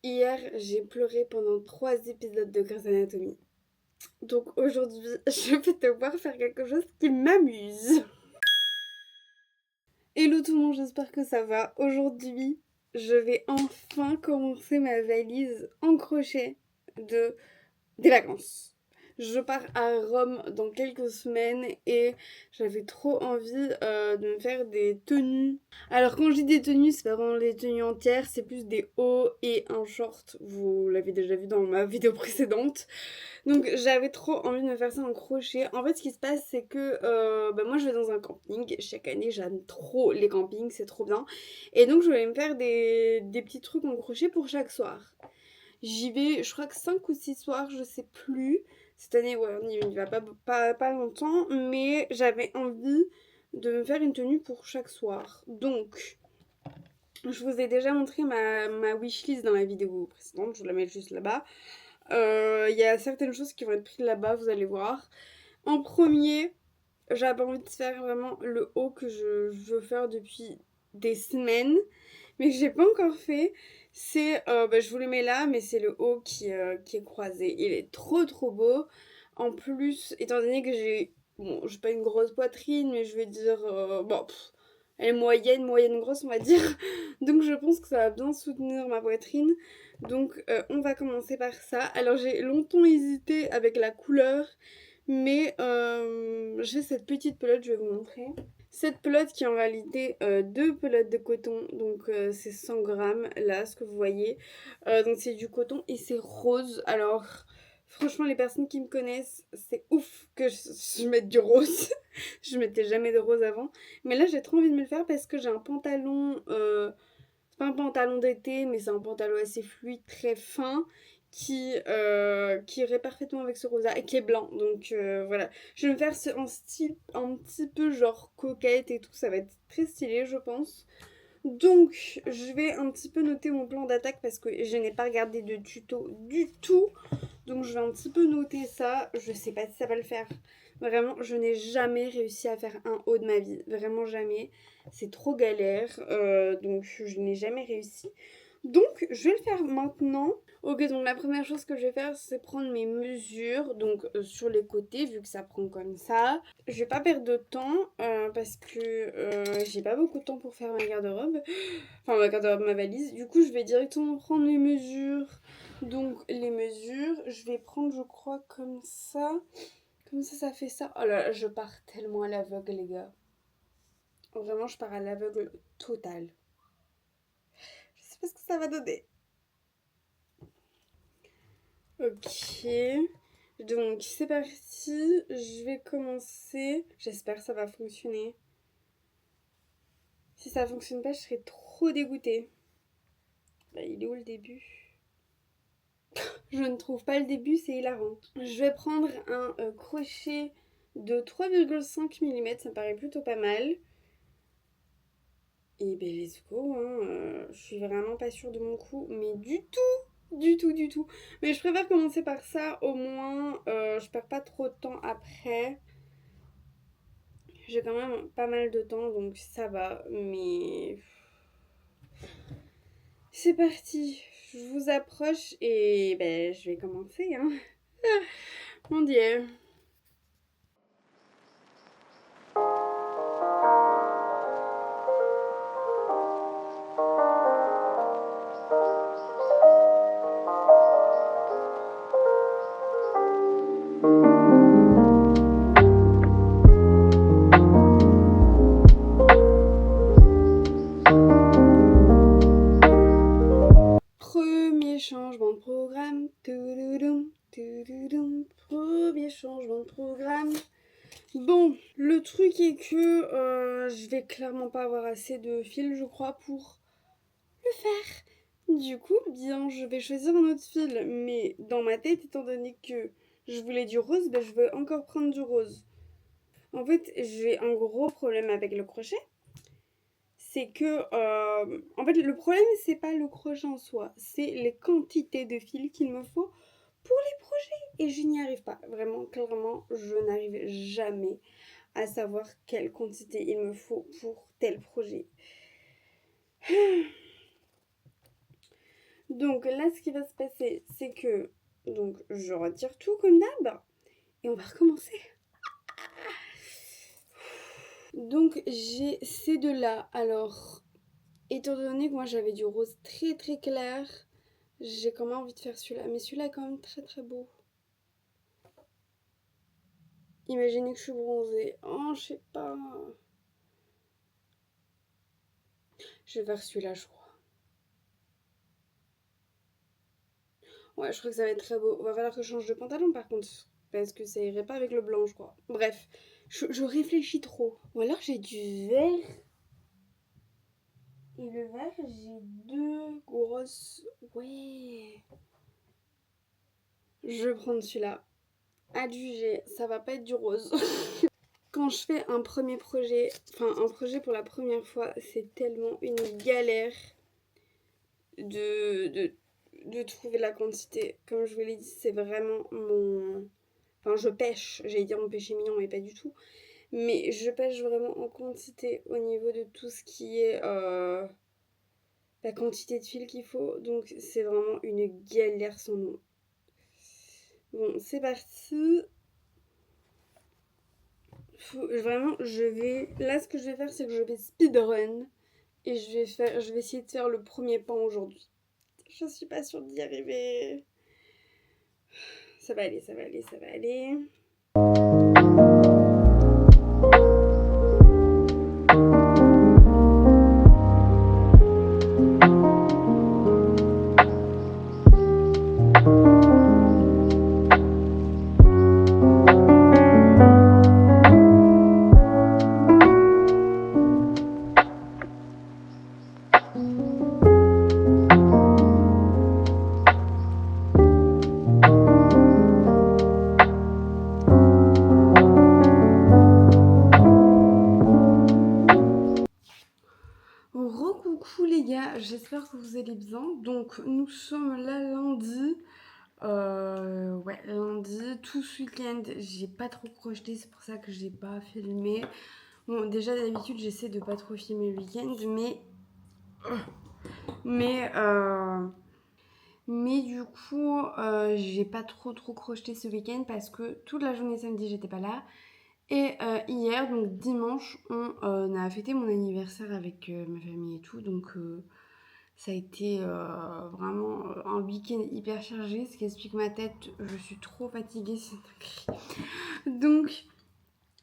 Hier, j'ai pleuré pendant 3 épisodes de Grey's Anatomy. Donc aujourd'hui, je vais devoir faire quelque chose qui m'amuse. Hello tout le monde, j'espère que ça va. Aujourd'hui, je vais enfin commencer ma valise en crochet de des vacances. Je pars à Rome dans quelques semaines et j'avais trop envie de me faire des tenues. Alors quand je dis des tenues, c'est pas vraiment des tenues entières, c'est plus des hauts et un short. Vous l'avez déjà vu dans ma vidéo précédente. Donc j'avais trop envie de me faire ça en crochet. En fait ce qui se passe c'est que moi je vais dans un camping. Chaque année j'aime trop les campings, c'est trop bien. Et donc je voulais me faire des petits trucs en crochet pour chaque soir. J'y vais, je crois que 5 ou 6 soirs, je sais plus. Cette année, ouais, on y va pas longtemps, mais j'avais envie de me faire une tenue pour chaque soir. Donc, je vous ai déjà montré ma wishlist dans la vidéo précédente, je vous la mets juste là-bas. Il y a certaines choses qui vont être prises là-bas, vous allez voir. En premier, j'avais envie de faire vraiment le haut que je veux faire depuis des semaines, mais que j'ai pas encore fait. C'est, je vous le mets là, mais c'est le haut qui est croisé. Il est trop beau. En plus, étant donné que j'ai pas une grosse poitrine, mais je vais dire, elle est moyenne grosse, on va dire. Donc je pense que ça va bien soutenir ma poitrine. Donc on va commencer par ça. Alors j'ai longtemps hésité avec la couleur, mais j'ai cette petite pelote, je vais vous montrer. Cette pelote qui est en réalité deux pelotes de coton, donc c'est 100 grammes là, ce que vous voyez. Donc c'est du coton et c'est rose. Alors franchement les personnes qui me connaissent, c'est ouf que je mette du rose. Je mettais jamais de rose avant. Mais là j'ai trop envie de me le faire parce que j'ai un pantalon, c'est pas un pantalon d'été, mais c'est un pantalon assez fluide, très fin, qui irait parfaitement avec ce rosa et qui est blanc. Donc voilà, je vais me faire en style un petit peu genre coquette et tout, ça va être très stylé je pense. Donc je vais un petit peu noter mon plan d'attaque parce que je n'ai pas regardé de tuto du tout. Donc je vais un petit peu noter ça, je sais pas si ça va le faire. Vraiment, je n'ai jamais réussi à faire un haut de ma vie, vraiment jamais. C'est trop galère, donc je n'ai jamais réussi. Donc je vais le faire maintenant. Ok, donc la première chose que je vais faire, c'est prendre mes mesures, donc sur les côtés, vu que ça prend comme ça. Je vais pas perdre de temps, parce que j'ai pas beaucoup de temps pour faire ma garde-robe. Enfin, ma garde-robe, ma valise. Du coup, je vais directement prendre mes mesures. Donc les mesures, je vais prendre, je crois, comme ça. Comme ça fait ça. Oh là là, je pars tellement à l'aveugle, les gars. Vraiment, je pars à l'aveugle total. Je sais pas ce que ça va donner. Ok. Donc, c'est parti. Je vais commencer. J'espère que ça va fonctionner. Si ça fonctionne pas, je serai trop dégoûtée. Bah, il est où le début? Je ne trouve pas le début, c'est hilarant. Je vais prendre un crochet de 3,5 mm, ça me paraît plutôt pas mal. Et ben let's go, hein. Je suis vraiment pas sûre de mon coup, mais du tout. Mais je préfère commencer par ça, au moins je perds pas trop de temps après. J'ai quand même pas mal de temps, donc ça va, mais c'est parti. Je vous approche et ben je vais commencer, hein. Mon dieu. Premier changement de programme. Touloudoum, touloudoum. Premier changement de programme. Bon, le truc est que je vais clairement pas avoir assez de fil, je crois, pour le faire. Du coup, bien, je vais choisir un autre fil. Mais dans ma tête, étant donné que je voulais du rose, ben, je veux encore prendre du rose. En fait, j'ai un gros problème avec le crochet. C'est que, en fait, le problème, c'est pas le crochet en soi, c'est les quantités de fils qu'il me faut pour les projets. Et je n'y arrive pas. Vraiment, clairement, je n'arrive jamais à savoir quelle quantité il me faut pour tel projet. Donc là, ce qui va se passer, c'est que donc je retire tout comme d'hab et on va recommencer. Donc j'ai ces deux-là. Alors, étant donné que moi j'avais du rose très très clair, j'ai quand même envie de faire celui-là. Mais celui-là est quand même très très beau. Imaginez que je suis bronzée. Oh, je sais pas. Je vais faire celui-là, je crois. Ouais, je crois que ça va être très beau. Va falloir que je change de pantalon par contre. Parce que ça irait pas avec le blanc, je crois. Bref, je réfléchis trop. Ou alors j'ai du vert. Et le vert, j'ai deux grosses. Ouais. Je vais prendre celui-là. Adjugé, ça va pas être du rose. Quand je fais un premier projet, enfin un projet pour la première fois, c'est tellement une galère de, de, de trouver la quantité. Comme je vous l'ai dit, c'est vraiment mon... Enfin, je pêche, j'allais dire mon péché mignon, mais pas du tout. Mais je pêche vraiment en quantité au niveau de tout ce qui est la quantité de fil qu'il faut. Donc c'est vraiment une galère sans nom. Bon, c'est parti. Vraiment, je vais... Là, ce que je vais faire, c'est que je vais speedrun. Et je vais essayer de faire le premier pan aujourd'hui. Je suis pas sûre d'y arriver. Ça va aller, ça va aller, ça va aller. Recoucou les gars, j'espère que vous allez bien. Donc nous sommes là lundi. Ouais, lundi, tout ce week-end, j'ai pas trop crocheté, c'est pour ça que j'ai pas filmé. Bon, déjà d'habitude, j'essaie de pas trop filmer le week-end, mais, euh, mais du coup, j'ai pas trop crocheté ce week-end parce que toute la journée samedi, j'étais pas là. Et hier, donc dimanche, on a fêté mon anniversaire avec ma famille et tout, donc ça a été vraiment un week-end hyper chargé, ce qui explique ma tête, je suis trop fatiguée, c'est dingue. Donc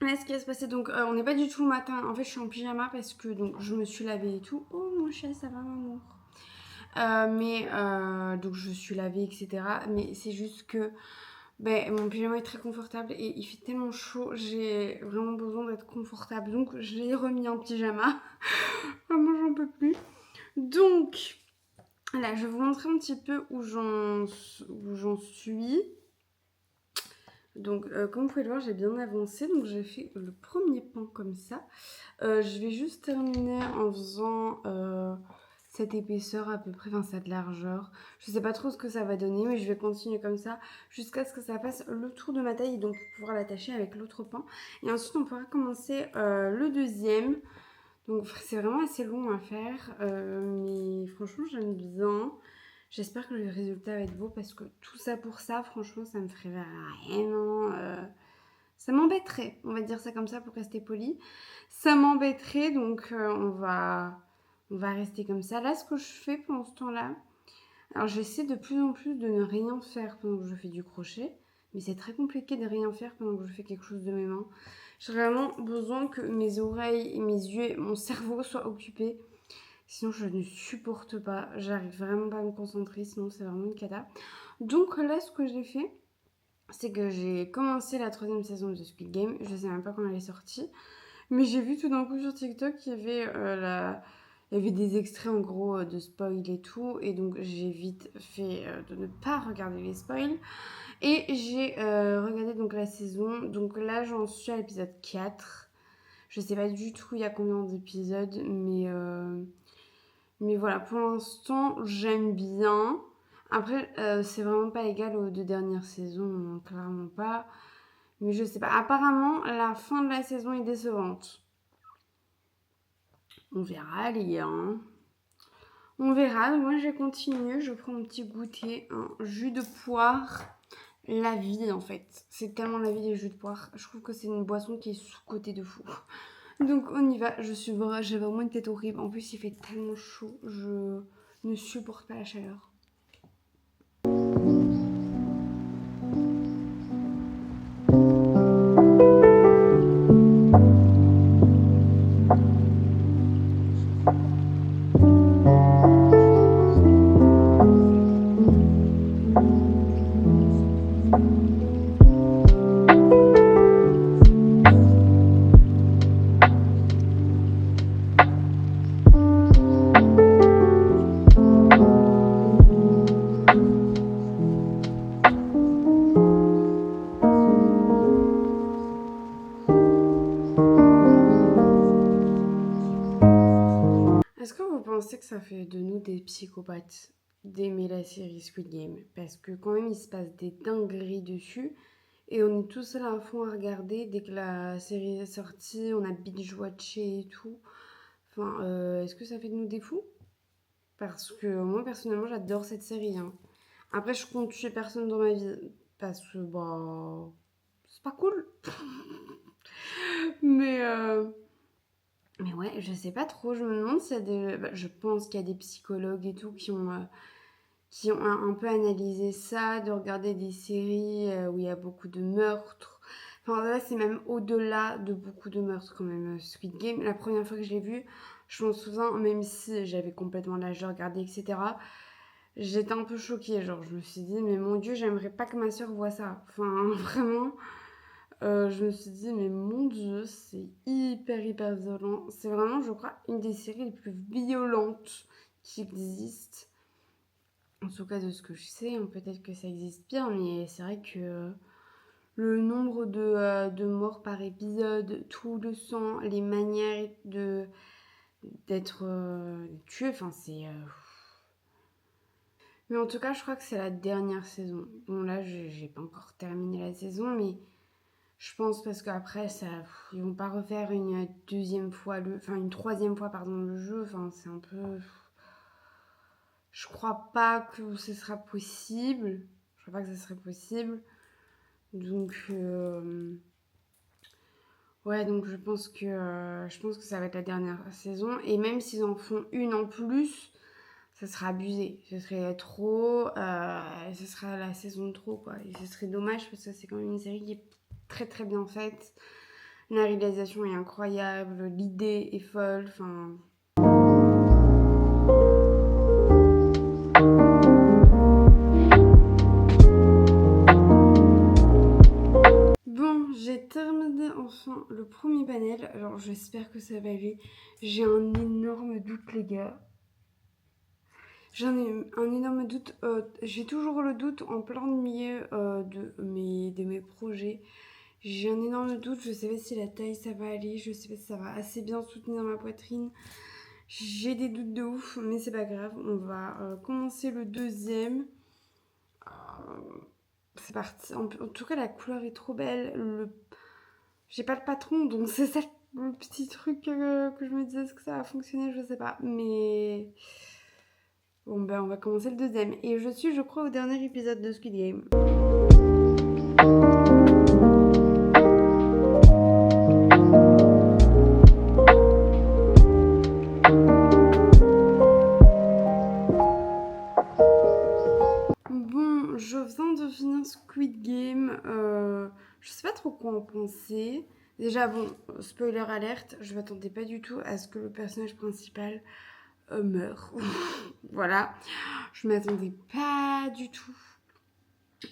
là, ce qui va se passer, donc on n'est pas du tout le matin, en fait je suis en pyjama parce que donc je me suis lavée et tout. Oh mon chat, ça va maman. Donc je suis lavée, etc. Mais c'est juste que mon pyjama est très confortable et il fait tellement chaud, j'ai vraiment besoin d'être confortable. Donc je l'ai remis en pyjama. Vraiment, j'en peux plus. Donc là, je vais vous montrer un petit peu où j'en suis. Donc, comme vous pouvez le voir, j'ai bien avancé. Donc, j'ai fait le premier pan comme ça. Je vais juste terminer en faisant cette épaisseur à peu près, enfin cette largeur. Je sais pas trop ce que ça va donner, mais je vais continuer comme ça jusqu'à ce que ça fasse le tour de ma taille, donc pour pouvoir l'attacher avec l'autre pan. Et ensuite, on pourra commencer le deuxième. Donc c'est vraiment assez long à faire, mais franchement j'aime bien. J'espère que le résultat va être beau parce que tout ça pour ça, franchement ça me ferait vraiment... ça m'embêterait, on va dire ça comme ça pour rester poli. Ça m'embêterait, donc on va rester comme ça. Là, ce que je fais pendant ce temps-là, alors j'essaie de plus en plus de ne rien faire pendant que je fais du crochet, mais c'est très compliqué de rien faire pendant que je fais quelque chose de mes mains. J'ai vraiment besoin que mes oreilles, mes yeux et mon cerveau soient occupés. Sinon, je ne supporte pas. J'arrive vraiment pas à me concentrer, sinon c'est vraiment une cata. Donc là, ce que j'ai fait, c'est que j'ai commencé la troisième saison de Squid Game. Je sais même pas quand elle est sortie. Mais j'ai vu tout d'un coup sur TikTok qu'il y avait il y avait des extraits en gros de spoil et tout. Et donc j'ai vite fait de ne pas regarder les spoils. Et j'ai regardé donc la saison. Donc là j'en suis à l'épisode 4. Je sais pas du tout il y a combien d'épisodes. Mais voilà, pour l'instant j'aime bien. Après c'est vraiment pas égal aux deux dernières saisons. Hein, clairement pas. Mais je sais pas. Apparemment la fin de la saison est décevante. On verra, les gars. Hein. On verra. Moi, je vais continuer. Je prends mon petit goûter, un jus de poire. La vie, en fait. C'est tellement la vie des jus de poire. Je trouve que c'est une boisson qui est sous-cotée de fou. Donc, on y va. J'ai vraiment une tête horrible. En plus, il fait tellement chaud. Je ne supporte pas la chaleur. Est-ce que vous pensez que ça fait de nous des psychopathes d'aimer la série Squid Game? Parce que quand même, il se passe des dingueries dessus. Et on est tous là à fond à regarder. Dès que la série est sortie, on a binge-watché et tout. Enfin, est-ce que ça fait de nous des fous? Parce que moi, personnellement, j'adore cette série, hein. Après, je compte tuer personne dans ma vie. Parce que, bah... C'est pas cool. Mais, euh... Mais ouais, je sais pas trop. Je me demande s'il y a des... bah, je pense qu'il y a des psychologues et tout qui ont un peu analysé ça, de regarder des séries où il y a beaucoup de meurtres. Enfin, là, c'est même au-delà de beaucoup de meurtres quand même. Squid Game, la première fois que je l'ai vu, je m'en souviens, même si j'avais complètement l'âge de regarder, etc., j'étais un peu choquée. Genre, je me suis dit, mais mon Dieu, j'aimerais pas que ma soeur voit ça. Enfin, vraiment, je me suis dit, mais mon Dieu, c'est hyper violent. C'est vraiment, je crois, une des séries les plus violentes qui existent. En tout cas, de ce que je sais, hein, peut-être que ça existe pire, mais c'est vrai que le nombre de morts par épisode, tout le sang, les manières d'être tué, enfin, c'est. Mais en tout cas, je crois que c'est la dernière saison. Bon, là, j'ai pas encore terminé la saison, mais je pense parce qu'après, ils vont pas refaire une deuxième fois enfin, une troisième fois, pardon, le jeu. Enfin, c'est un peu. Je crois pas que ce sera possible. Je crois pas que ce serait possible. Donc, ouais, donc je pense que ça va être la dernière saison. Et même s'ils en font une en plus, ça sera abusé. Ce serait trop. Ce sera la saison de trop, quoi. Et ce serait dommage parce que c'est quand même une série qui est très bien faite. La réalisation est incroyable, l'idée est folle. Enfin, bon, j'ai terminé enfin le premier panel. Alors, j'espère que ça va aller. J'ai un énorme doute, les gars. J'en ai un énorme doute. J'ai toujours le doute en plein milieu de mes projets. J'ai un énorme doute. Je sais pas si la taille ça va aller. Je sais pas si ça va assez bien soutenir ma poitrine. J'ai des doutes de ouf, mais c'est pas grave. On va commencer le deuxième. C'est parti. En tout cas, la couleur est trop belle. J'ai pas le patron, donc c'est ça le petit truc que je me disais, est-ce que ça va fonctionner, je sais pas. Mais bon, ben on va commencer le deuxième. Et je suis, je crois, au dernier épisode de Squid Game. Bon, je viens de finir Squid Game. Je sais pas trop quoi en penser. Déjà, bon, spoiler alerte, je m'attendais pas du tout à ce que le personnage principal meure. Voilà, je m'attendais pas du tout.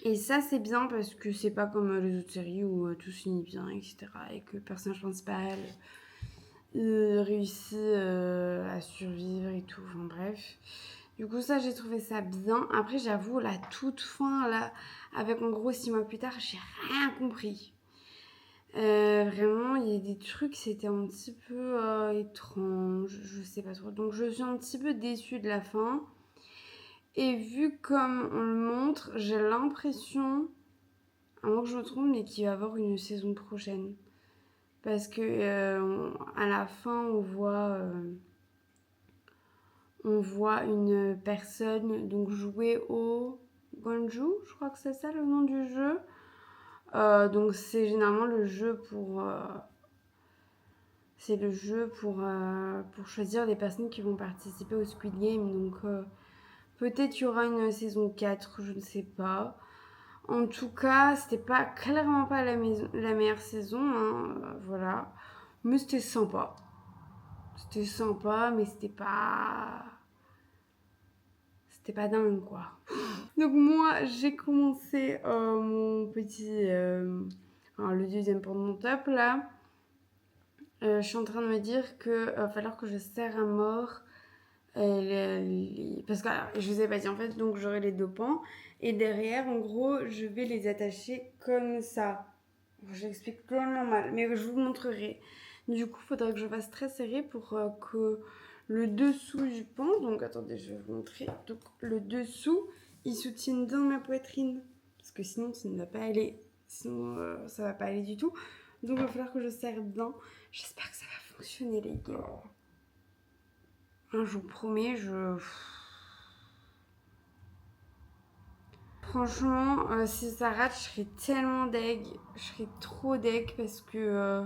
Et ça, c'est bien parce que c'est pas comme les autres séries où tout se finit bien, etc. Et que le personnage principal réussit à survivre et tout. Enfin bref. Du coup, ça, j'ai trouvé ça bien. Après, j'avoue, la toute fin, là, avec en gros 6 mois plus tard, j'ai rien compris. Vraiment, il y a des trucs, c'était un petit peu étrange, je sais pas trop. Donc, je suis un petit peu déçue de la fin. Et vu comme on le montre, j'ai l'impression, à moins que je me trompe, mais qu'il va y avoir une saison prochaine. Parce que à la fin, on voit une personne donc jouer au Guanju, je crois que c'est ça le nom du jeu. Donc c'est généralement le jeu pour... c'est le jeu pour choisir les personnes qui vont participer au Squid Game. Donc peut-être il y aura une saison 4, je ne sais pas. En tout cas, c'était pas clairement pas la meilleure saison, hein, voilà. Mais c'était sympa. C'était sympa, mais c'était pas dingue quoi. Donc moi, j'ai commencé mon petit, enfin, le deuxième pour mon top là. Je suis en train de me dire que va falloir que je serre à mort. Parce que alors, je vous ai pas dit en fait, donc j'aurai les deux pans et derrière en gros je vais les attacher comme ça. J'explique tellement mal, mais je vous montrerai. Du coup, il faudra que je fasse très serré pour que le dessous du pan, donc attendez, je vais vous montrer. Donc le dessous, il soutienne dans ma poitrine, parce que sinon ça ne va pas aller, sinon ça va pas aller du tout. Donc il va falloir que je serre dedans. J'espère que ça va fonctionner les gars. Je vous promets, franchement, si ça rate, je serais tellement deg. Je serais trop deg parce que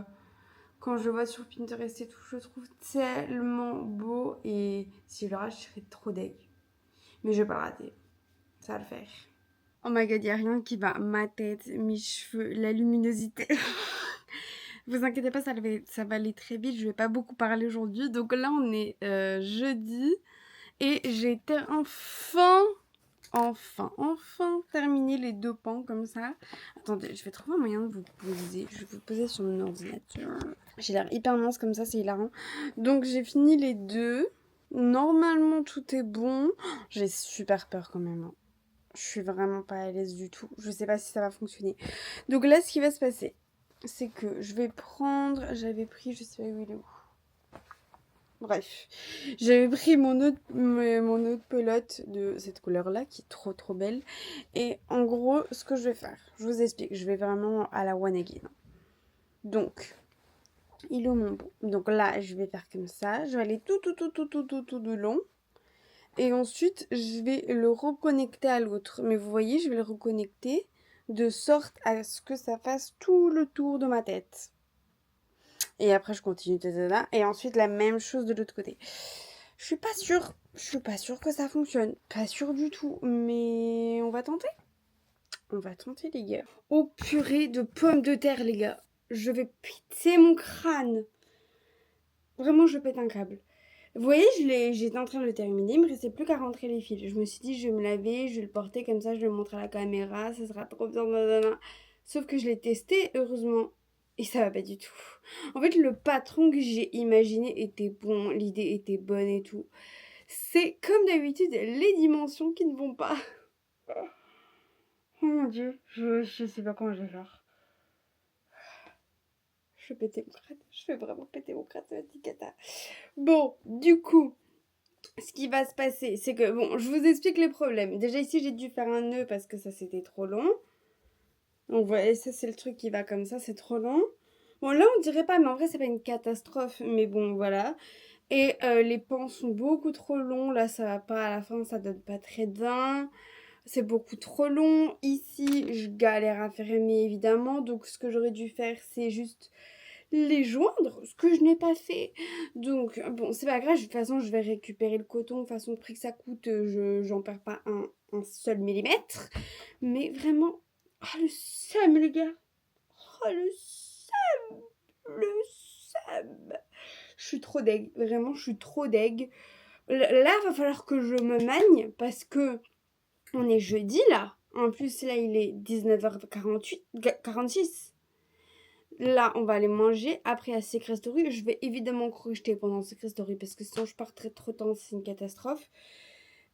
quand je le vois sur Pinterest et tout, je le trouve tellement beau. Et si je le rate, je serais trop deg. Mais je vais pas le rater. Ça va le faire. Oh my god, y a rien qui va. Ma tête, mes cheveux, la luminosité. Vous inquiétez pas, ça va aller très vite. Je vais pas beaucoup parler aujourd'hui. Donc là, on est jeudi. Et j'ai enfin terminé les deux pans comme ça. Attendez, je vais trouver un moyen de vous poser. Je vais vous poser sur mon ordinateur. J'ai l'air hyper mince comme ça, c'est hilarant. Donc j'ai fini les deux. Normalement tout est bon. J'ai super peur quand même. Je suis vraiment pas à l'aise du tout. Je sais pas si ça va fonctionner. Donc là, ce qui va se passer, c'est que je vais prendre... J'avais pris, je sais pas où il est où. Bref, j'avais pris mon autre pelote de cette couleur-là, qui est trop trop belle. Et en gros, ce que je vais faire, je vous explique, je vais vraiment à la one again. Donc, il est où mon bout? Donc là, je vais faire comme ça, je vais aller tout de long. Et ensuite, je vais le reconnecter à l'autre. Mais vous voyez, je vais le reconnecter de sorte à ce que ça fasse tout le tour de ma tête. Et après, je continue, et ensuite, la même chose de l'autre côté. Je suis pas sûre que ça fonctionne. Pas sûre du tout, mais on va tenter. On va tenter, les gars. Oh, purée de pommes de terre, les gars. Je vais péter mon crâne. Vraiment, je pète un câble. Vous voyez, j'étais en train de le terminer, il me restait plus qu'à rentrer les fils. Je me suis dit, je vais me laver, je vais le porter comme ça, je vais le montrer à la caméra, ça sera trop bien, nanana. Sauf que je l'ai testé, heureusement, et ça va pas du tout. En fait, le patron que j'ai imaginé était bon, l'idée était bonne et tout. C'est comme d'habitude les dimensions qui ne vont pas. Oh mon dieu, je sais pas comment je vais faire. Je vais péter mon crâne, je vais vraiment péter mon crâne, ça va être cata. Bon, du coup, ce qui va se passer, c'est que, bon, je vous explique les problèmes. Déjà ici, j'ai dû faire un nœud parce que ça, c'était trop long. Donc, vous voyez, ça, c'est le truc qui va comme ça, c'est trop long. Bon, là, on dirait pas, mais en vrai, c'est pas une catastrophe. Mais bon, voilà. Et les pans sont beaucoup trop longs. Là, ça va pas, à la fin, ça donne pas très bien. C'est beaucoup trop long. Ici, je galère à faire aimer, évidemment. Donc, ce que j'aurais dû faire, c'est juste les joindre, ce que je n'ai pas fait. Donc, bon, c'est pas grave, de toute façon, je vais récupérer le coton. De toute façon, le prix que ça coûte, j'en perds pas un seul millimètre. Mais vraiment, oh, le seum, les gars. Oh, le seum. Le seum. Je suis trop deg. Vraiment, je suis trop deg. Là, va falloir que je me magne parce que on est jeudi, là. En plus, là, il est 19h46. Là, on va aller manger. Après, à Secret Story, je vais évidemment crocheter pendant Secret Story parce que sinon, je partirai trop tard, c'est une catastrophe.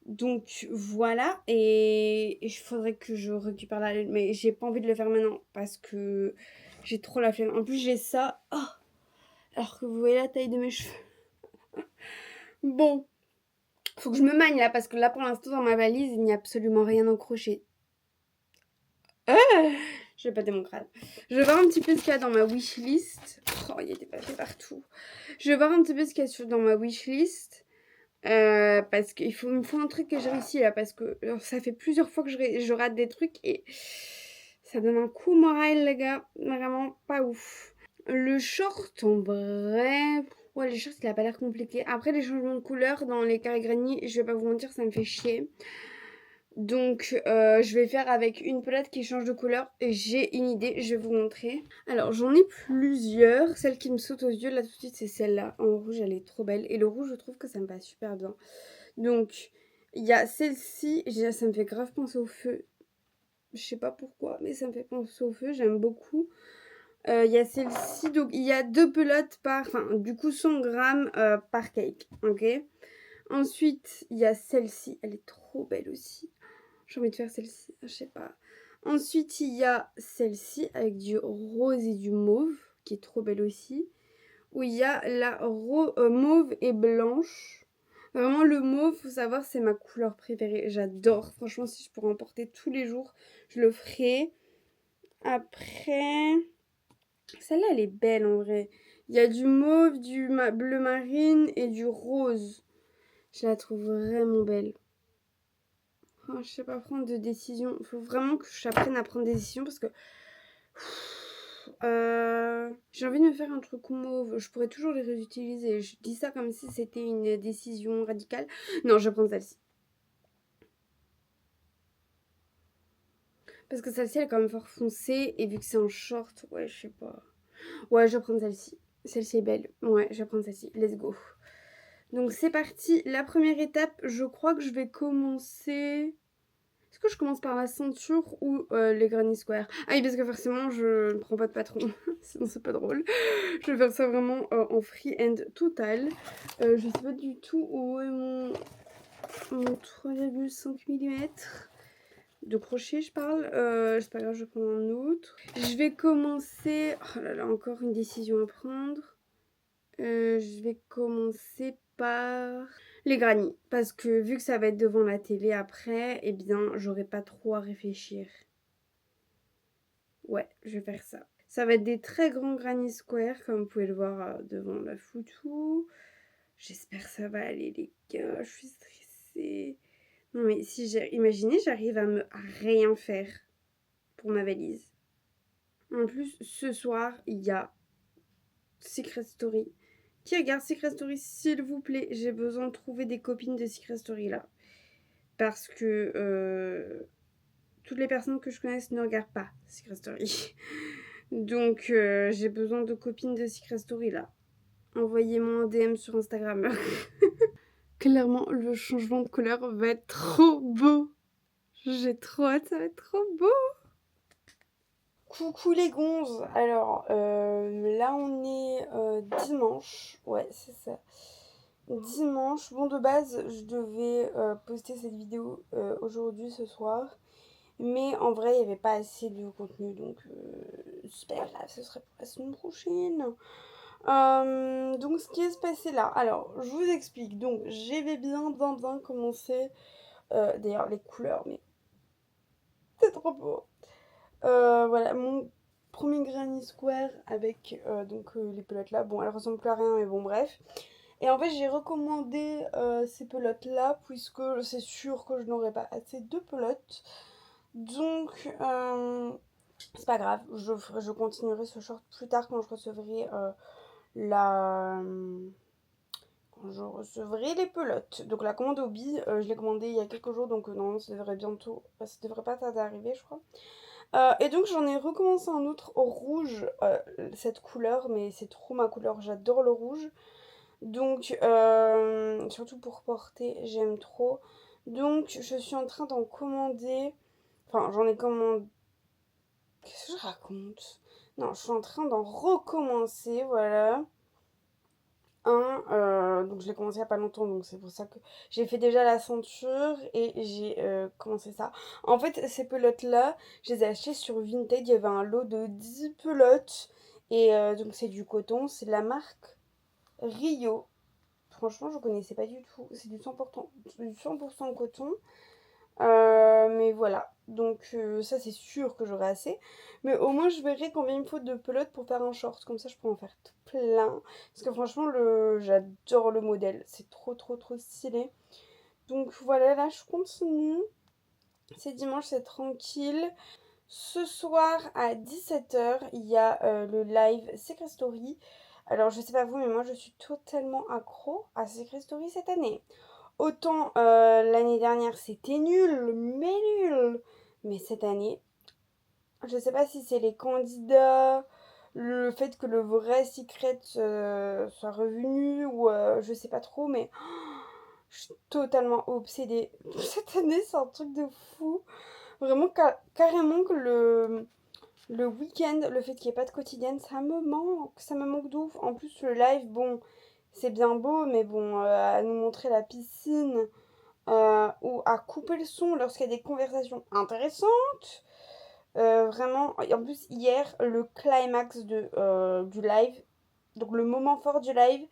Donc, voilà. Et il faudrait que je récupère la laine. Mais j'ai pas envie de le faire maintenant parce que j'ai trop la flemme. En plus, j'ai ça. Oh, alors que vous voyez la taille de mes cheveux. Bon, faut que je me magne là parce que là, pour l'instant, dans ma valise, il n'y a absolument rien accroché. Je vais péter mon crâne. Je vais voir un petit peu ce qu'il y a dans ma wishlist. Oh, il y a des papiers partout. Je vais voir un petit peu ce qu'il y a dans ma wishlist Parce il me faut un truc que je réussis là, parce que alors, ça fait plusieurs fois que je rate des trucs et ça donne un coup au moral, les gars. Vraiment pas ouf. Le short, en vrai, ouais, le short, il a pas l'air compliqué. Après, les changements de couleur dans les carrés granny, je vais pas vous mentir, ça me fait chier. Donc, je vais faire avec une pelote qui change de couleur. Et j'ai une idée, je vais vous montrer. Alors, j'en ai plusieurs. Celle qui me saute aux yeux, là, tout de suite, c'est celle-là. En rouge, elle est trop belle. Et le rouge, je trouve que ça me va super bien. Donc, il y a celle-ci. Ça me fait grave penser au feu. Je sais pas pourquoi, mais ça me fait penser au feu. J'aime beaucoup. Il y a celle-ci. Donc, il y a 2 pelotes par... Enfin, du coup, 100 grammes par cake. Ok. Ensuite, il y a celle-ci. Elle est trop belle aussi. J'ai envie de faire celle-ci, je sais pas. Ensuite, il y a celle-ci avec du rose et du mauve, qui est trop belle aussi. Où il y a la mauve et blanche. Vraiment, le mauve, faut savoir, c'est ma couleur préférée. J'adore. Franchement, si je pourrais en porter tous les jours, je le ferais. Après, celle-là, elle est belle en vrai. Il y a du mauve, du bleu marine et du rose. Je la trouve vraiment belle. Oh, je sais pas prendre de décision. Il faut vraiment que j'apprenne à prendre des décisions parce que j'ai envie de me faire un truc mauve. Je pourrais toujours les réutiliser. Je dis ça comme si c'était une décision radicale. Non, je vais prendre celle-ci. Parce que celle-ci, elle est quand même fort foncée. Et vu que c'est en short, ouais, je sais pas. Ouais, je vais prendre celle-ci. Celle-ci est belle. Ouais, je vais prendre celle-ci. Let's go. Donc c'est parti. La première étape, je crois que je vais commencer... Est-ce que je commence par la ceinture ou les granny squares? Ah oui, parce que forcément, je ne prends pas de patron. Sinon, c'est pas drôle. Je vais faire ça vraiment en free end total. Je sais pas du tout où est mon 3,5 mm de crochet, je parle. C'est pas grave, je vais prendre un autre. Je vais commencer... Oh là là, encore une décision à prendre. Je vais commencer par les granny. Parce que vu que ça va être devant la télé après, eh bien, j'aurai pas trop à réfléchir. Ouais, je vais faire ça. Ça va être des très grands granny square, comme vous pouvez le voir devant la photo. J'espère que ça va aller, les gars. Je suis stressée. Non, mais si imaginez, j'arrive à rien faire pour ma valise. En plus, ce soir, il y a Secret Story. Qui regarde Secret Story, s'il vous plaît? J'ai besoin de trouver des copines de Secret Story là. Parce que toutes les personnes que je connaisse ne regardent pas Secret Story. Donc j'ai besoin de copines de Secret Story là. Envoyez-moi un DM sur Instagram. Clairement, le changement de couleur va être trop beau. J'ai trop hâte, ça va être trop beau. Coucou les gonzes. Alors là on est dimanche. Ouais, c'est ça. Dimanche. Bon, de base, je devais poster cette vidéo aujourd'hui, ce soir. Mais en vrai, il n'y avait pas assez de contenu. Donc, c'est pas grave, ce serait pour la semaine prochaine. Donc, ce qui est se passé là. Alors, je vous explique. Donc, j'avais bien commencé. D'ailleurs, les couleurs, mais c'est trop beau. Voilà, mon premier Granny Square avec les pelotes là. Bon, elles ressemblent plus à rien, mais bon, bref. Et en fait, j'ai recommandé ces pelotes là, puisque c'est sûr que je n'aurai pas assez de pelotes. Donc, c'est pas grave, je continuerai ce short plus tard quand je recevrai la. Quand je recevrai les pelotes. Donc, la commande hobby, je l'ai commandée il y a quelques jours, donc normalement, ça devrait bientôt. Ça devrait pas tarder à arriver, je crois. Et donc j'en ai recommencé un autre au rouge, cette couleur, mais c'est trop ma couleur, j'adore le rouge. Donc surtout pour porter, j'aime trop. Donc je suis en train d'en commander, enfin j'en ai commandé... Qu'est-ce que je raconte? Non, je suis en train d'en recommencer, voilà. Donc je l'ai commencé il n'y a pas longtemps, donc c'est pour ça que j'ai fait déjà la ceinture et j'ai commencé ça. En fait, ces pelotes là, je les ai achetées sur Vinted. Il y avait un lot de 10 pelotes et donc c'est du coton, c'est de la marque Rio. Franchement, je connaissais pas du tout, c'est du 100% coton. Mais voilà. Donc ça c'est sûr que j'aurai assez. Mais au moins je verrai combien il me faut de pelote pour faire un short. Comme ça je pourrai en faire tout plein. Parce que franchement j'adore le modèle. C'est trop trop trop stylé. Donc voilà, là je continue. C'est dimanche, c'est tranquille. Ce soir à 17h, il y a le live Secret Story. Alors je sais pas vous, mais moi je suis totalement accro à Secret Story cette année. Autant l'année dernière c'était nul, mais nul. Mais cette année, je sais pas si c'est les candidats, le fait que le vrai Secret soit revenu ou je sais pas trop, mais je suis totalement obsédée. Cette année c'est un truc de fou. Vraiment carrément que le week-end, le fait qu'il n'y ait pas de quotidienne, ça me manque de ouf. En plus le live, bon, c'est bien beau, mais bon, à nous montrer la piscine ou à couper le son lorsqu'il y a des conversations intéressantes. Vraiment, et en plus hier, le climax du live, donc le moment fort du live,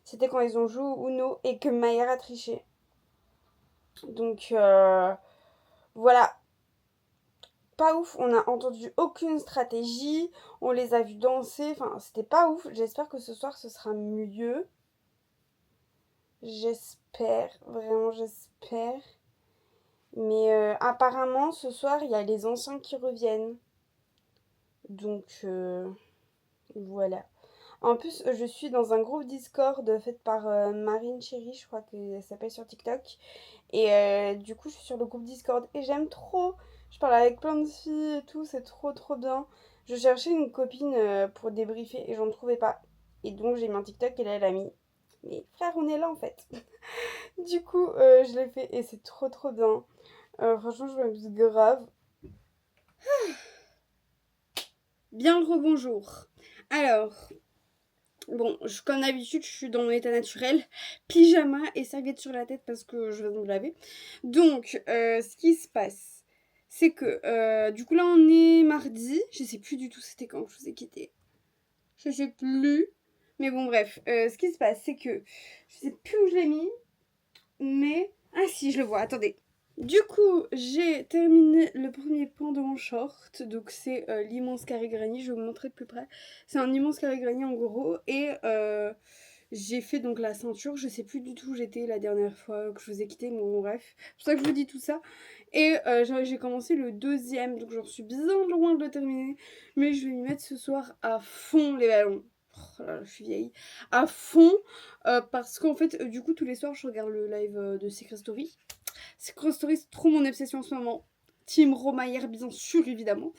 c'était quand ils ont joué au Uno et que Maillard a triché. Donc voilà, pas ouf, on n'a entendu aucune stratégie, on les a vus danser, enfin c'était pas ouf. J'espère que ce soir ce sera mieux. J'espère, vraiment j'espère. Mais apparemment ce soir il y a les anciens qui reviennent. Donc voilà. En plus, je suis dans un groupe Discord fait par Marine Chéri, je crois qu'elle s'appelle sur TikTok. Et du coup, je suis sur le groupe Discord et j'aime trop. Je parle avec plein de filles et tout, c'est trop trop bien. Je cherchais une copine pour débriefer et j'en trouvais pas. Et donc, j'ai mis un TikTok et là, elle a mis. Mais frère, on est là en fait. Du coup, je l'ai fait et c'est trop trop bien. Franchement, je m'amuse grave. Bien le rebonjour. Alors, bon, comme d'habitude, je suis dans mon état naturel. Pyjama et serviette sur la tête parce que je viens de me laver. Donc, ce qui se passe, c'est que, du coup, là, on est mardi. Je sais plus du tout c'était quand que je vous ai quitté. Je sais plus. Mais bon, bref. Ce qui se passe, c'est que je sais plus où je l'ai mis. Mais... Ah si, je le vois. Attendez. Du coup, j'ai terminé le premier pan de mon short. Donc, c'est l'immense carré granny. Je vais vous montrer de plus près. C'est un immense carré granny en gros. Et j'ai fait donc la ceinture. Je sais plus du tout où j'étais la dernière fois que je vous ai quitté. Mais bon, bref. C'est pour ça que je vous dis tout ça. Et j'ai commencé le deuxième. Donc, j'en suis bien loin de le terminer. Mais je vais y mettre ce soir à fond les ballons. Oh là là, je suis vieille. À fond. Parce qu'en fait, du coup, tous les soirs, je regarde le live de Secret Story. Secret Story, c'est trop mon obsession en ce moment. Team Romayer, bien sûr, évidemment.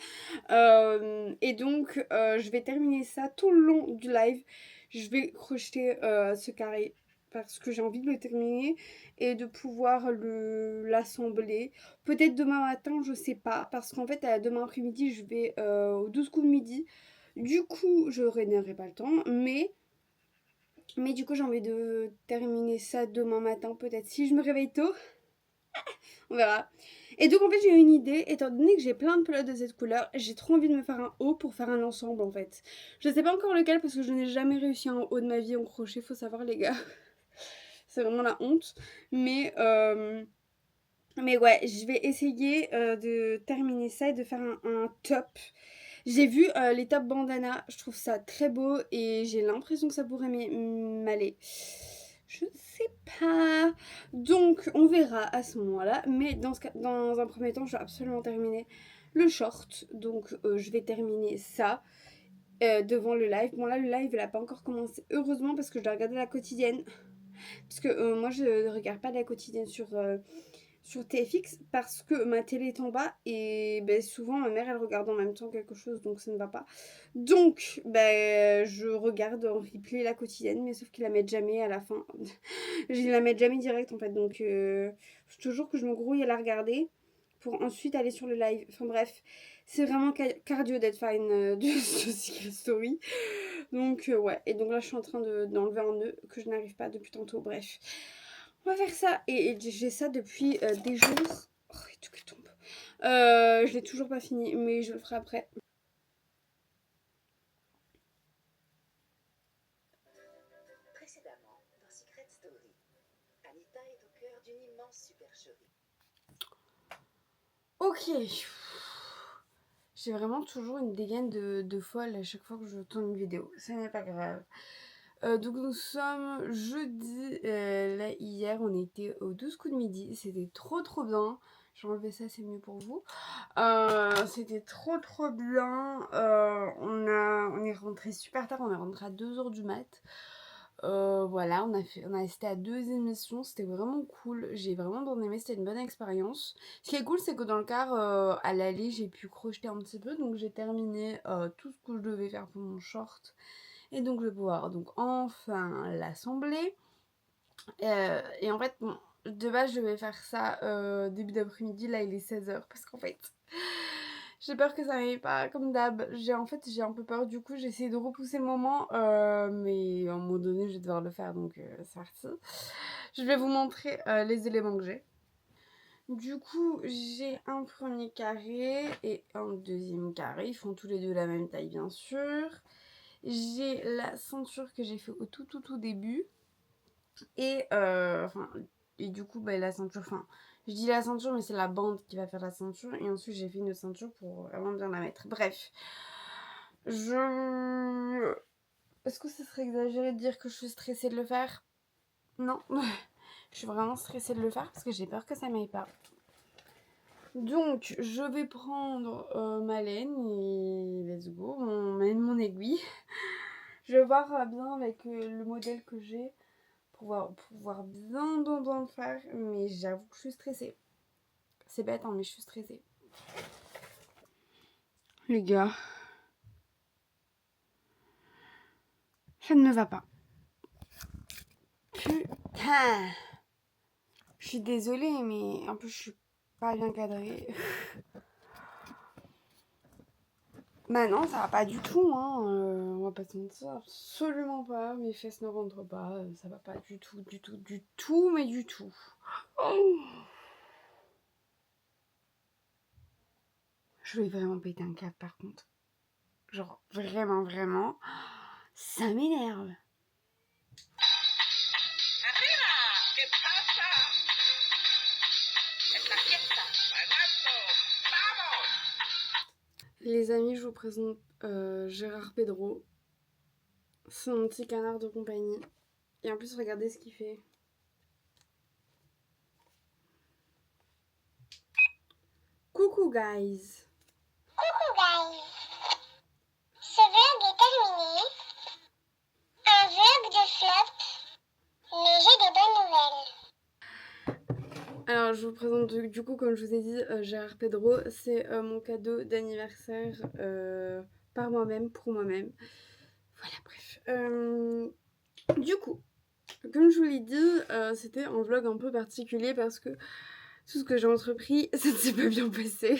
Et donc, je vais terminer ça tout le long du live. Je vais crocheter ce carré parce que j'ai envie de le terminer et de pouvoir l'assembler. Peut-être demain matin, je sais pas. Parce qu'en fait, demain après-midi, je vais au 12 coups de midi. Du coup, je n'aurai pas le temps. Mais du coup, j'ai envie de terminer ça demain matin. Peut-être si je me réveille tôt. On verra. Et donc en fait j'ai eu une idée, étant donné que j'ai plein de pelotes de cette couleur, j'ai trop envie de me faire un haut pour faire un ensemble en fait. Je sais pas encore lequel parce que je n'ai jamais réussi un haut de ma vie en crochet, faut savoir les gars. C'est vraiment la honte. Mais, euh, mais ouais, je vais essayer de terminer ça et de faire un top. J'ai vu les top bandana, je trouve ça très beau et j'ai l'impression que ça pourrait m'aller. Je sais pas. Donc, on verra à ce moment-là. Mais dans un premier temps, je vais absolument terminer le short. Donc, je vais terminer ça devant le live. Bon, là, le live, il n'a pas encore commencé. Heureusement, parce que je dois regarder la quotidienne. Parce que moi, je ne regarde pas la quotidienne sur TFX parce que ma télé est en bas et ben, souvent ma mère elle regarde en même temps quelque chose donc ça ne va pas. Donc ben, je regarde en replay la quotidienne mais sauf qu'ils la mettent jamais à la fin. Ils la mettent jamais direct en fait donc faut toujours que je me grouille à la regarder pour ensuite aller sur le live. Enfin bref, c'est vraiment cardio d'être fan de Secret Story. Donc ouais, et donc là je suis en train d'enlever un nœud que je n'arrive pas depuis tantôt. Bref. On va faire ça. Et j'ai ça depuis des jours. Oh, il y a tout qui tombe. Je l'ai toujours pas fini, mais je le ferai après. Précédemment, dans Secret Story, Anita est au cœur d'une immense supercherie. Ok, Ok. J'ai vraiment toujours une dégaine de folle à chaque fois que je tourne une vidéo. Ce n'est pas grave. Donc nous sommes jeudi. Là, hier, on était au 12 coups de midi. C'était trop bien. Je vais enlever ça, c'est mieux pour vous. C'était trop bien. On est rentré super tard. On est rentré à 2h du mat'. Voilà, on a assisté à 2 émissions, c'était vraiment cool. J'ai vraiment bien aimé, c'était une bonne expérience. Ce qui est cool, c'est que dans le car, à l'aller, j'ai pu crocheter un petit peu, donc j'ai terminé tout ce que je devais faire pour mon short. Et donc je vais pouvoir donc enfin l'assembler. Et en fait, bon, de base, je vais faire ça début d'après-midi. Là, il est 16h parce qu'en fait, j'ai peur que ça n'aille pas comme d'hab. J'ai un peu peur. Du coup, j'ai essayé de repousser le moment. Mais à un moment donné, je vais devoir le faire. Donc, c'est parti. Je vais vous montrer les éléments que j'ai. Du coup, j'ai un premier carré et un deuxième carré. Ils font tous les deux la même taille, bien sûr. J'ai la ceinture que j'ai fait au tout début. Et, et du coup, bah, la ceinture, je dis la ceinture, mais c'est la bande qui va faire la ceinture. Et ensuite, j'ai fait une ceinture pour vraiment bien la mettre. Bref, est-ce que ce serait exagéré de dire que je suis stressée de le faire? Non, je suis vraiment stressée de le faire parce que j'ai peur que ça m'aille pas. Donc, je vais prendre ma laine et let's go, mon aiguille. Je vais voir bien avec le modèle que j'ai pour pouvoir bien le faire, mais j'avoue que je suis stressée. C'est bête, hein, mais je suis stressée. Les gars, ça ne me va pas. Putain, je suis désolée, mais en plus je suis pas bien cadrée. Bah non, ça va pas du tout, hein. On va pas se mentir, absolument pas. Mes fesses ne rentrent pas, ça va pas du tout, mais du tout. Oh, je vais vraiment péter un câble par contre. Genre vraiment, ça m'énerve. Les amis, je vous présente Gérard Pedro. C'est mon petit canard de compagnie. Et en plus, regardez ce qu'il fait. Coucou guys. Coucou guys. Ce vlog est terminé. Un vlog de flop, mais j'ai des bonnes nouvelles. Alors, je vous présente du coup, comme je vous ai dit, Gérard Pedro. C'est mon cadeau d'anniversaire par moi-même, pour moi-même. Voilà, bref. Du coup, comme je vous l'ai dit, c'était un vlog un peu particulier parce que tout ce que j'ai entrepris, ça ne s'est pas bien passé.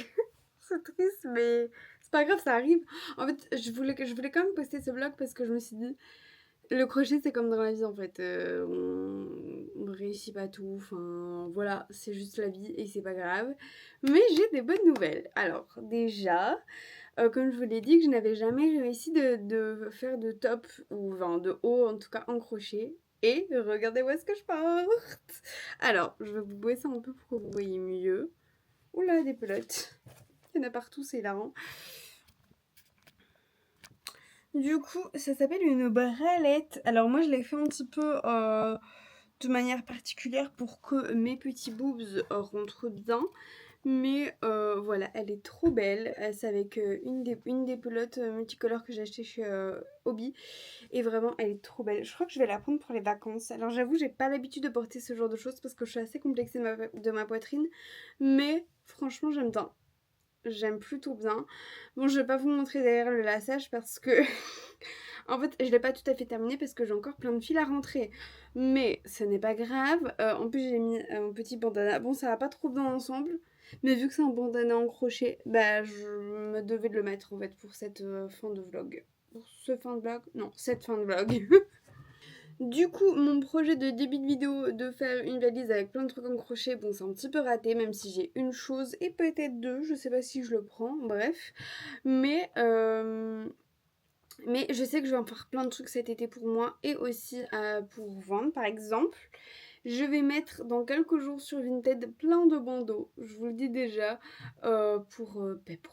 C'est triste, mais c'est pas grave, ça arrive. En fait, je voulais quand même poster ce vlog parce que je me suis dit, le crochet, c'est comme dans la vie en fait. On réussit pas tout. Enfin, voilà, c'est juste la vie et c'est pas grave. Mais j'ai des bonnes nouvelles. Alors, déjà, comme je vous l'ai dit, que je n'avais jamais réussi de faire de top, ou enfin de haut en tout cas en crochet. Et regardez où est-ce que je porte. Alors, je vais vous baisser un peu pour que vous voyez mieux. Oula, des pelotes. Il y en a partout, c'est hilarant. Du coup, ça s'appelle une bralette. Alors moi, je l'ai fait un petit peu de manière particulière pour que mes petits boobs rentrent bien. Mais voilà, elle est trop belle. C'est avec une des pelotes multicolores que j'ai acheté chez Hobby. Et vraiment, elle est trop belle. Je crois que je vais la prendre pour les vacances. Alors j'avoue, j'ai pas l'habitude de porter ce genre de choses parce que je suis assez complexée de ma poitrine. Mais franchement, j'aime bien. J'aime plutôt bien. Bon, je vais pas vous montrer derrière le lassage parce que... en fait, je l'ai pas tout à fait terminé parce que j'ai encore plein de fils à rentrer. Mais ce n'est pas grave. En plus, j'ai mis un petit bandana. Bon, ça va pas trop bien ensemble. Mais vu que c'est un bandana en crochet, bah je me devais de le mettre en fait pour cette fin de vlog. Pour ce fin de vlog? Non, cette fin de vlog. Du coup, mon projet de début de vidéo de faire une valise avec plein de trucs en crochet, bon, c'est un petit peu raté, même si j'ai une chose et peut-être deux, je sais pas si je le prends, bref. Mais, mais je sais que je vais en faire plein de trucs cet été pour moi et aussi pour vendre, par exemple. Je vais mettre dans quelques jours sur Vinted plein de bandeaux, je vous le dis déjà, pour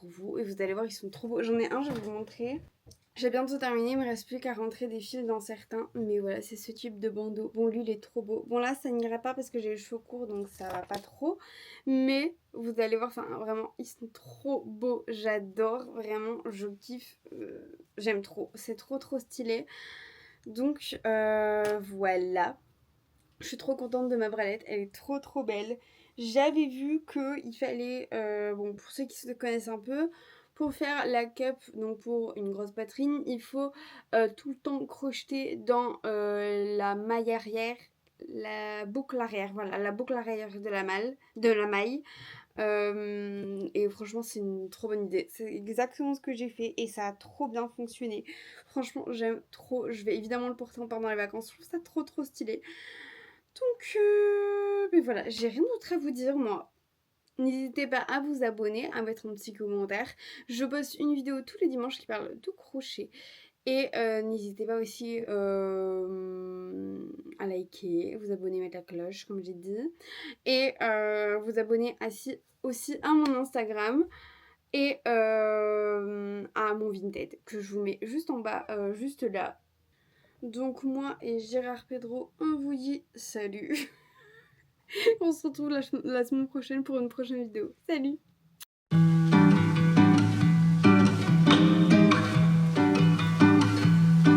vous. Et vous allez voir, ils sont trop beaux. J'en ai un, je vais vous montrer. J'ai bientôt terminé, il me reste plus qu'à rentrer des fils dans certains. Mais voilà, c'est ce type de bandeau. Bon, lui, il est trop beau. Bon, là, ça n'irait pas parce que j'ai les cheveux courts, donc ça va pas trop. Mais vous allez voir, enfin, vraiment, ils sont trop beaux. J'adore, vraiment, je kiffe. J'aime trop. C'est trop, trop stylé. Donc, voilà. Je suis trop contente de ma bralette. Elle est trop, trop belle. J'avais vu qu'il fallait, bon, pour ceux qui se connaissent un peu, pour faire la cup, donc pour une grosse poitrine, il faut tout le temps crocheter dans la maille arrière, la boucle arrière, voilà, la boucle arrière de la maille. Et franchement, c'est une trop bonne idée. C'est exactement ce que j'ai fait et ça a trop bien fonctionné. Franchement, j'aime trop. Je vais évidemment le porter pendant les vacances. Je trouve ça trop, trop stylé. Donc, mais voilà, j'ai rien d'autre à vous dire, moi. N'hésitez pas à vous abonner, à mettre un petit commentaire. Je poste une vidéo tous les dimanches qui parle de crochet. Et n'hésitez pas aussi à liker, vous abonner, mettre la cloche, comme j'ai dit. Et vous abonner aussi à mon Instagram et à mon Vinted, que je vous mets juste en bas, juste là. Donc moi et Gérard Pedro, on vous dit salut. On se retrouve la semaine prochaine pour une prochaine vidéo. Salut!